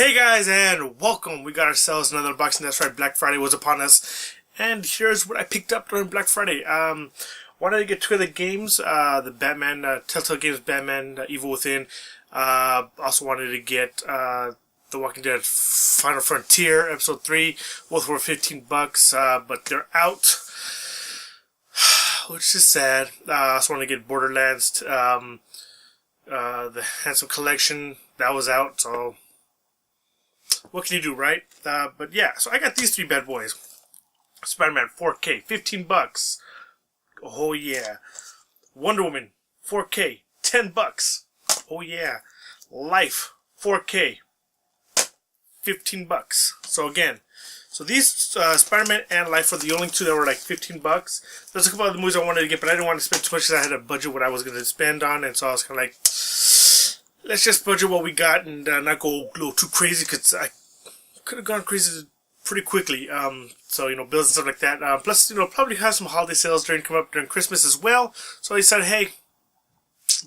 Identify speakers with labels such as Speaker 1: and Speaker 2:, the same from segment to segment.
Speaker 1: Hey guys, and welcome. We got ourselves another unboxing. That's right, Black Friday was upon us, and here's what I picked up during Black Friday. Wanted to get two of the games, the Batman, Telltale Games Batman Evil Within. Also wanted to get The Walking Dead Final Frontier Episode 3. Both were $15, but they're out, which is sad. I also wanted to get Borderlands, the Handsome Collection. That was out, so what can you do, right? But yeah, so I got these three bad boys. Spider-Man 4K, $15. Oh yeah. Wonder Woman 4K, $10. Oh yeah. Life 4K, $15. So again, these Spider-Man and Life were the only two that were like $15. There's a couple other movies I wanted to get, but I didn't want to spend too much because I had a budget what I was going to spend on, and so I was kind of like, let's just budget what we got and not go a little too crazy, because I could have gone crazy pretty quickly. So, bills and stuff like that. Plus, probably have some holiday sales come up during Christmas as well. So I decided, hey,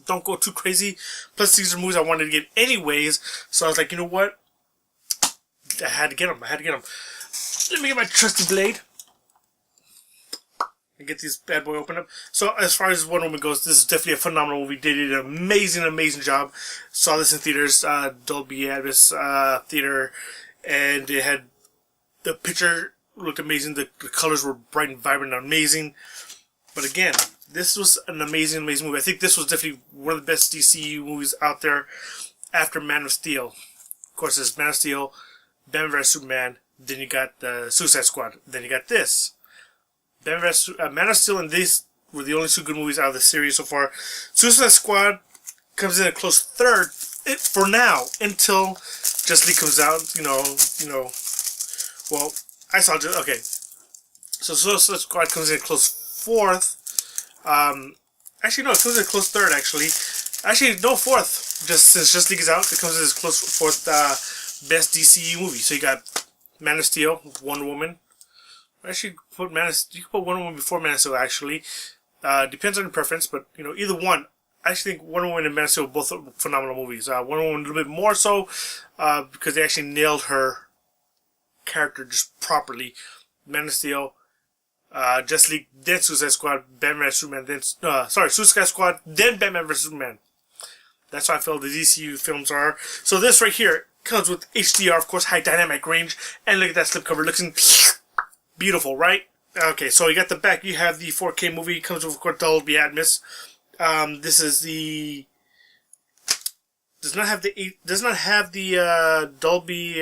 Speaker 1: don't go too crazy. Plus, these are movies I wanted to get anyways. So I was like, you know what? I had to get them. Let me get my trusty blade and get this bad boy open up. So as far as Wonder Woman goes, this is definitely a phenomenal movie. They did an amazing job. Saw this in theaters, Dolby Atmos theater, and it had, the picture looked amazing. The colors were bright and vibrant and amazing. But again, this was an amazing movie. I think this was definitely one of the best DCU movies out there after Man of Steel. Of course, there's Man of Steel, Batman vs Superman, then you got the Suicide Squad, then you got this. Man of Steel and this were the only two good movies out of the series so far. Suicide Squad comes in a close third for now, until Justice League comes out. Well, I saw just okay. So Suicide Squad comes in a close fourth. Actually, no, it comes in a close third. Actually, no, fourth. Just since Justice League is out, it comes in as close fourth best DCU movie. So you got Man of Steel, Wonder Woman. Actually, you can put Wonder Woman before Man of Steel. Actually, depends on your preference, but either one. I actually think Wonder Woman and Man of Steel are both phenomenal movies. Wonder Woman a little bit more so because they actually nailed her character just properly. Man of Steel, Justice League, then Suicide Squad, Batman vs Superman, then Suicide Squad, then Batman vs Superman. That's how I feel the DCU films are. So this right here comes with HDR, of course, high dynamic range, and look at that slipcover, looking beautiful, right? Okay, so you got the back. You have the 4K movie. It comes with, of course, Dolby Atmos. This is the does not have the Dolby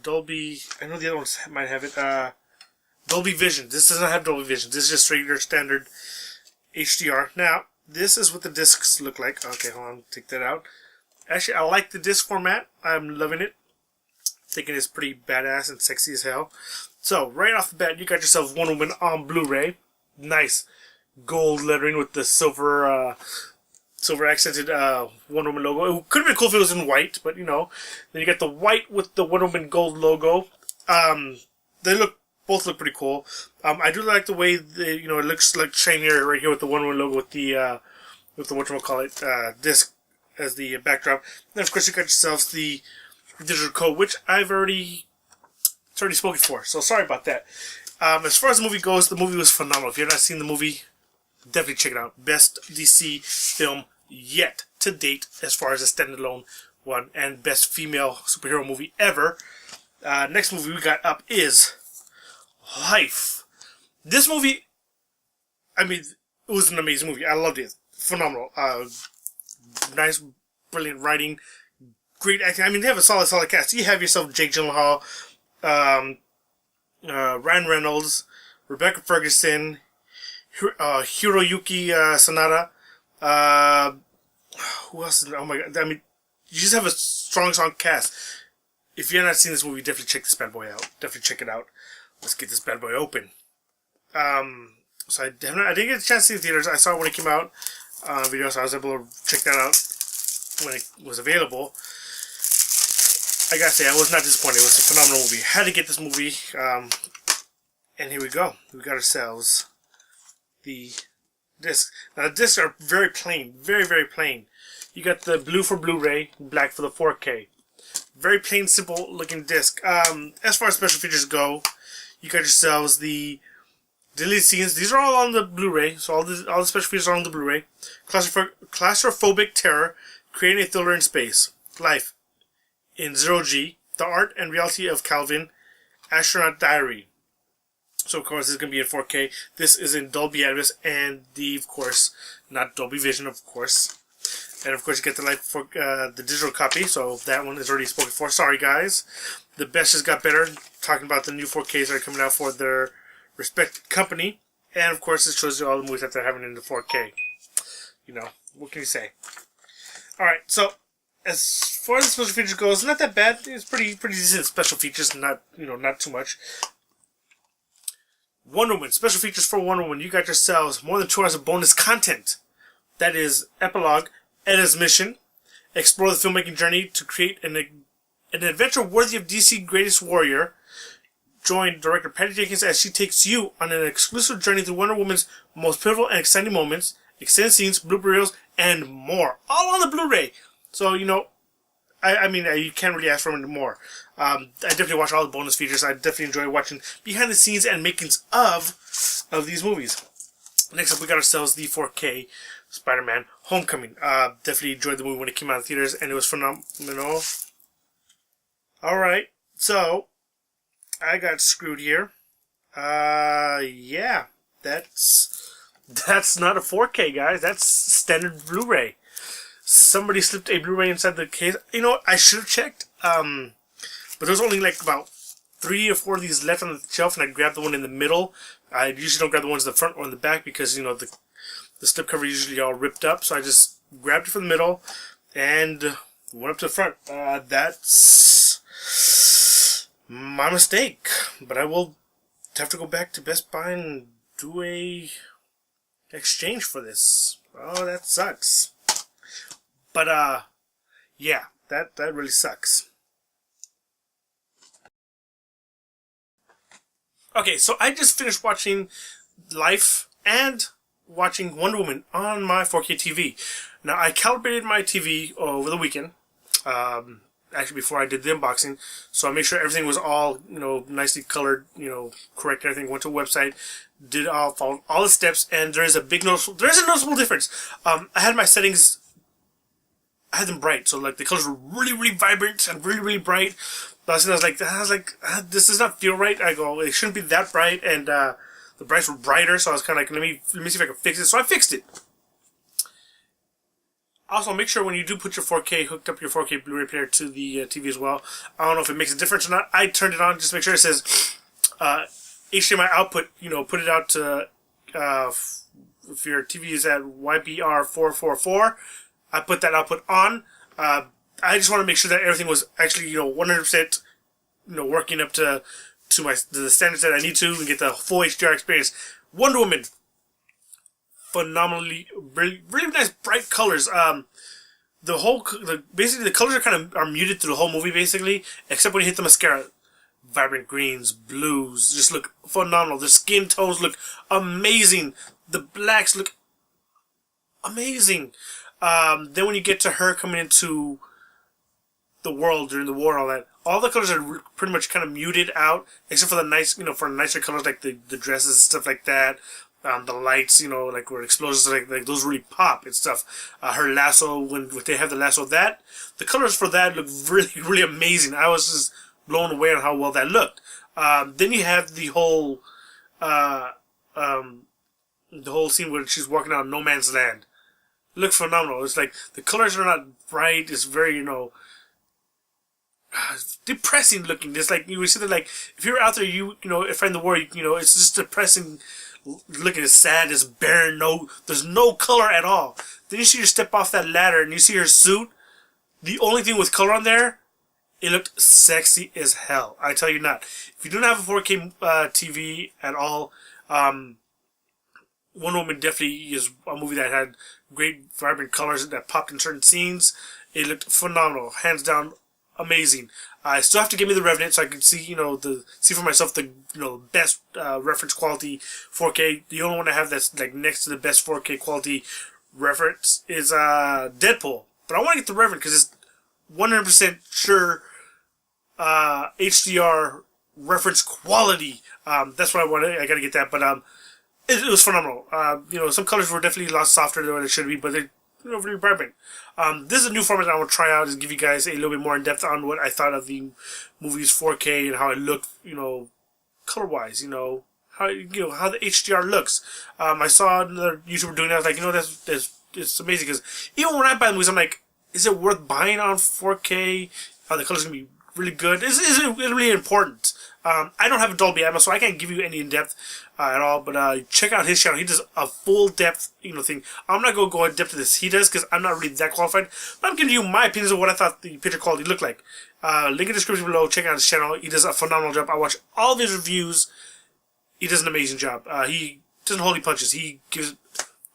Speaker 1: Dolby, I know the other ones might have it, Dolby Vision. This does not have Dolby Vision. This is just regular standard HDR. Now, this is what the discs look like. Okay, hold on, take that out. Actually, I like the disc format. I'm loving it. Thinking it's pretty badass and sexy as hell. So, right off the bat, you got yourself Wonder Woman on Blu-ray. Nice gold lettering with the silver accented Wonder Woman logo. It could have been cool if it was in white, but Then you got the white with the Wonder Woman gold logo. They both look pretty cool. I do like the way it looks like shinier right here with the Wonder Woman logo with the whatchamacallit, disc as the backdrop. Then of course you got yourselves the digital code, which it's already spoken for. So sorry about that. As far as the movie goes, the movie was phenomenal. If you've not seen the movie, definitely check it out. Best DC film yet to date as far as a standalone one, and best female superhero movie ever. Next movie we got up is Life. This movie, it was an amazing movie. I loved it. Phenomenal. Nice, brilliant writing. Great acting. They have a solid cast. You have yourself Jake Gyllenhaal, Ryan Reynolds, Rebecca Ferguson, Hiroyuki Sanada. Who else? Oh my god! You just have a strong cast. If you're not seen this movie, definitely check this bad boy out. Definitely check it out. Let's get this bad boy open. So I didn't get a chance to see the theaters. I saw it when it came out video, so I was able to check that out when it was available. I gotta say, I was not disappointed. It was a phenomenal movie. Had to get this movie. And here we go. We got ourselves the discs. Now the discs are very plain, very plain. You got the blue for Blu-ray, black for the 4K. Very plain, simple looking disc. As far as special features go, you got yourselves the deleted scenes. These are all on the Blu-ray, so all the special features are on the Blu-ray. Claustrophobic terror, creating a thriller in space. Life in Zero G. The art and reality of Calvin. Astronaut Diary. So of course this is going to be in 4K. This is in Dolby Atmos and of course, not Dolby Vision, of course. And of course you get the life for the digital copy. So that one is already spoken for. Sorry guys. The best just got better. Talking about the new 4Ks that are coming out for their respected company. And of course it shows you all the movies that they're having in the 4K. You know, what can you say? Alright, so as far as the special features goes, not that bad. It's pretty decent special features, not too much. Wonder Woman, special features for Wonder Woman. You got yourselves more than 2 hours of bonus content. That is epilogue, Edda's mission, explore the filmmaking journey to create an adventure worthy of DC Greatest Warrior. Join director Patty Jenkins as she takes you on an exclusive journey through Wonder Woman's most pivotal and exciting moments, extended scenes, blooper reels, and more. All on the Blu-ray. So, you know, I mean, you can't really ask for any more. I definitely watch all the bonus features. I definitely enjoy watching behind the scenes and makings of these movies. Next up, we got ourselves the 4K Spider-Man Homecoming. Definitely enjoyed the movie when it came out in theaters, and it was phenomenal. Alright, so I got screwed here. Yeah, that's not a 4K, guys. That's standard Blu-ray. Somebody slipped a Blu-ray inside the case. You know, I should have checked. But there's only like about 3 or 4 of these left on the shelf, and I grabbed the one in the middle. I usually don't grab the ones in the front or in the back because, you know, the slipcover is usually all ripped up. So I just grabbed it from the middle and went up to the front. That's my mistake. But I will have to go back to Best Buy and do a exchange for this. Oh, that sucks. But, yeah, that really sucks. Okay, so I just finished watching Life and watching Wonder Woman on my 4K TV. Now, I calibrated my TV over the weekend, actually before I did the unboxing, so I made sure everything was all, you know, nicely colored, you know, correct, everything. Went to a website, followed all the steps, and there is a noticeable difference. I had my settings, I had them bright, so like the colors were really vibrant and really bright. But I was like, this does not feel right. I go, it shouldn't be that bright, and the brights were brighter. So I was kind of like, let me see if I can fix it. So I fixed it. Also, make sure when you do put your 4K, hooked up your 4K Blu-ray player to the TV as well. I don't know if it makes a difference or not. I turned it on just to make sure it says HDMI output. You know, put it out to if your TV is at YBR444. I put that output on. I just want to make sure that everything was actually, you know, 100%, you know, working up to the standards that I need to and get the full HDR experience. Wonder Woman, phenomenally, really nice bright colors. Basically the colors are muted through the whole movie basically, except when you hit the mascara. Vibrant greens, blues, just look phenomenal. The skin tones look amazing. The blacks look amazing. Then when you get to her coming into the world during the war and all that, all the colors are pretty much kind of muted out, except for the nice, you know, for nicer colors like the dresses and stuff like that. The lights, you know, like where explosions, like those really pop and stuff. Her lasso, when they have the lasso, the colors for that look really amazing. I was just blown away on how well that looked. Then you have the whole scene where she's walking out No Man's Land. Look phenomenal. It's like the colors are not bright. It's very, you know, depressing looking. It's like you see that, like if you're out there, you know, if in the war, you know, it's just depressing looking. It's sad. It's barren. There's no color at all. Then you see her step off that ladder and you see her suit. The only thing with color on there, it looked sexy as hell. I tell you not. If you don't have a 4K TV at all, Wonder Woman definitely is a movie that had great vibrant colors that popped in certain scenes. It looked phenomenal, hands down. amazing. I still have to give me the Revenant so I can see, see for myself the, best reference quality 4K. The only one I have that's like next to the best 4K quality reference is Deadpool. But I want to get the Revenant because it's 100% sure HDR reference quality. That's what I want. I gotta get that. But it was phenomenal. Some colors were definitely a lot softer than what it should be, but they're really vibrant. This is a new format that I want to try out and give you guys a little bit more in depth on what I thought of the movie's 4K and how it looked, color wise. How how the HDR looks. I saw another YouTuber doing that. I was like, that's it's amazing because even when I buy movies, I'm like, is it worth buying on 4K? Are the colors gonna be really good? Is it really important? I don't have a Dolby Atmos, so I can't give you any in-depth at all, but check out his channel. He does a full-depth, thing. I'm not going to go in-depth to this he does, because I'm not really that qualified, but I'm giving you my opinions of what I thought the picture quality looked like. Link in the description below. Check out his channel. He does a phenomenal job. I watch all of his reviews. He does an amazing job. He doesn't hold any punches. He gives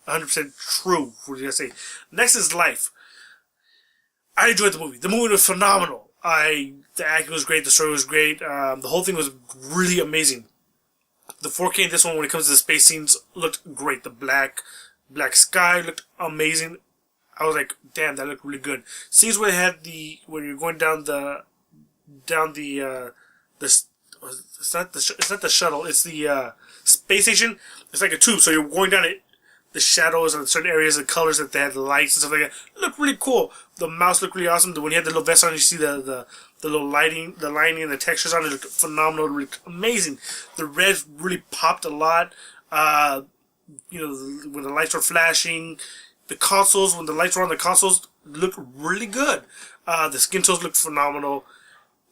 Speaker 1: 100% true. What did I say? Next is Life. I enjoyed the movie. The movie was phenomenal. The acting was great, the story was great, the whole thing was really amazing. The 4K in this one, when it comes to the space scenes, looked great. The black sky looked amazing. I was like, damn, that looked really good. Scenes where they had when you're going down the it's not the shuttle, it's the space station. It's like a tube, so you're going down it. The shadows and certain areas, the colors that they had, the lights and stuff like that, it looked really cool. The mouse looked really awesome. When you had the little vest on, you see the little lighting, the lining and the textures on it looked phenomenal, really amazing. The red really popped a lot. When the lights were flashing, the consoles, when the lights were on the consoles, looked really good. The skin tones looked phenomenal.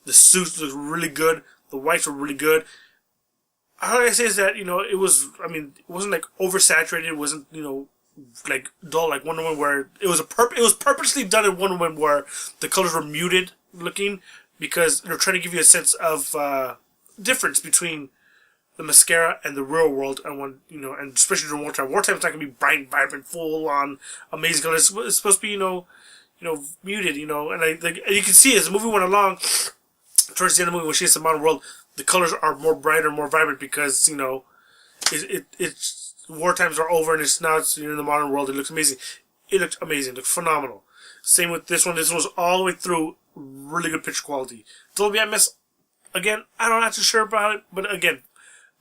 Speaker 1: The suits looked really good. The whites were really good. All I say is that, it wasn't like oversaturated. It wasn't, like dull like Wonder Woman, where it was purposely done in Wonder Woman where the colors were muted looking because they're trying to give you a sense of difference between the mascara and the real world, and and especially during wartime. Wartime is not gonna be bright, vibrant, full on, amazing colors. It's supposed to be, muted, and you can see as the movie went along, towards the end of the movie when she hits the modern world, the colors are more brighter, more vibrant because it's war times are over and it's in the modern world. It looks amazing. It looked amazing. It looked phenomenal. Same with this one. This one was all the way through really good picture quality. Dolby Atmos, again, I'm not too sure about it, but again,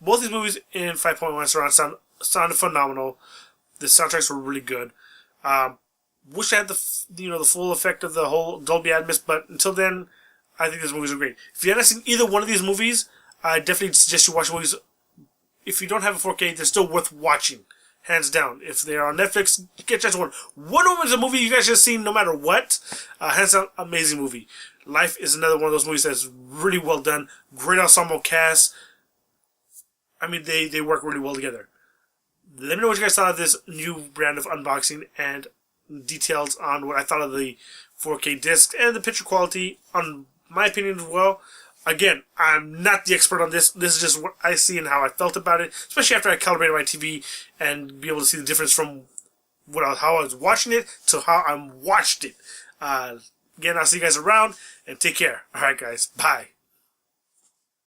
Speaker 1: both these movies in 5.1 surround sounded phenomenal. The soundtracks were really good. Wish I had the full effect of the whole Dolby Atmos, but until then, I think these movies are great. If you haven't seen either one of these movies, I definitely suggest you watch the movies. If you don't have a 4K, they're still worth watching, hands down. If they're on Netflix, get a chance to watch. Wonder Woman is a movie you guys should have seen no matter what. Hands down, amazing movie. Life is another one of those movies that's really well done. Great ensemble cast. They work really well together. Let me know what you guys thought of this new brand of unboxing and details on what I thought of the 4K disc and the picture quality, on my opinion as well. Again, I'm not the expert on this. This is just what I see and how I felt about it, especially after I calibrated my TV and be able to see the difference from how I was watching it to how I watched it. Again, I'll see you guys around, and take care. Alright guys, bye.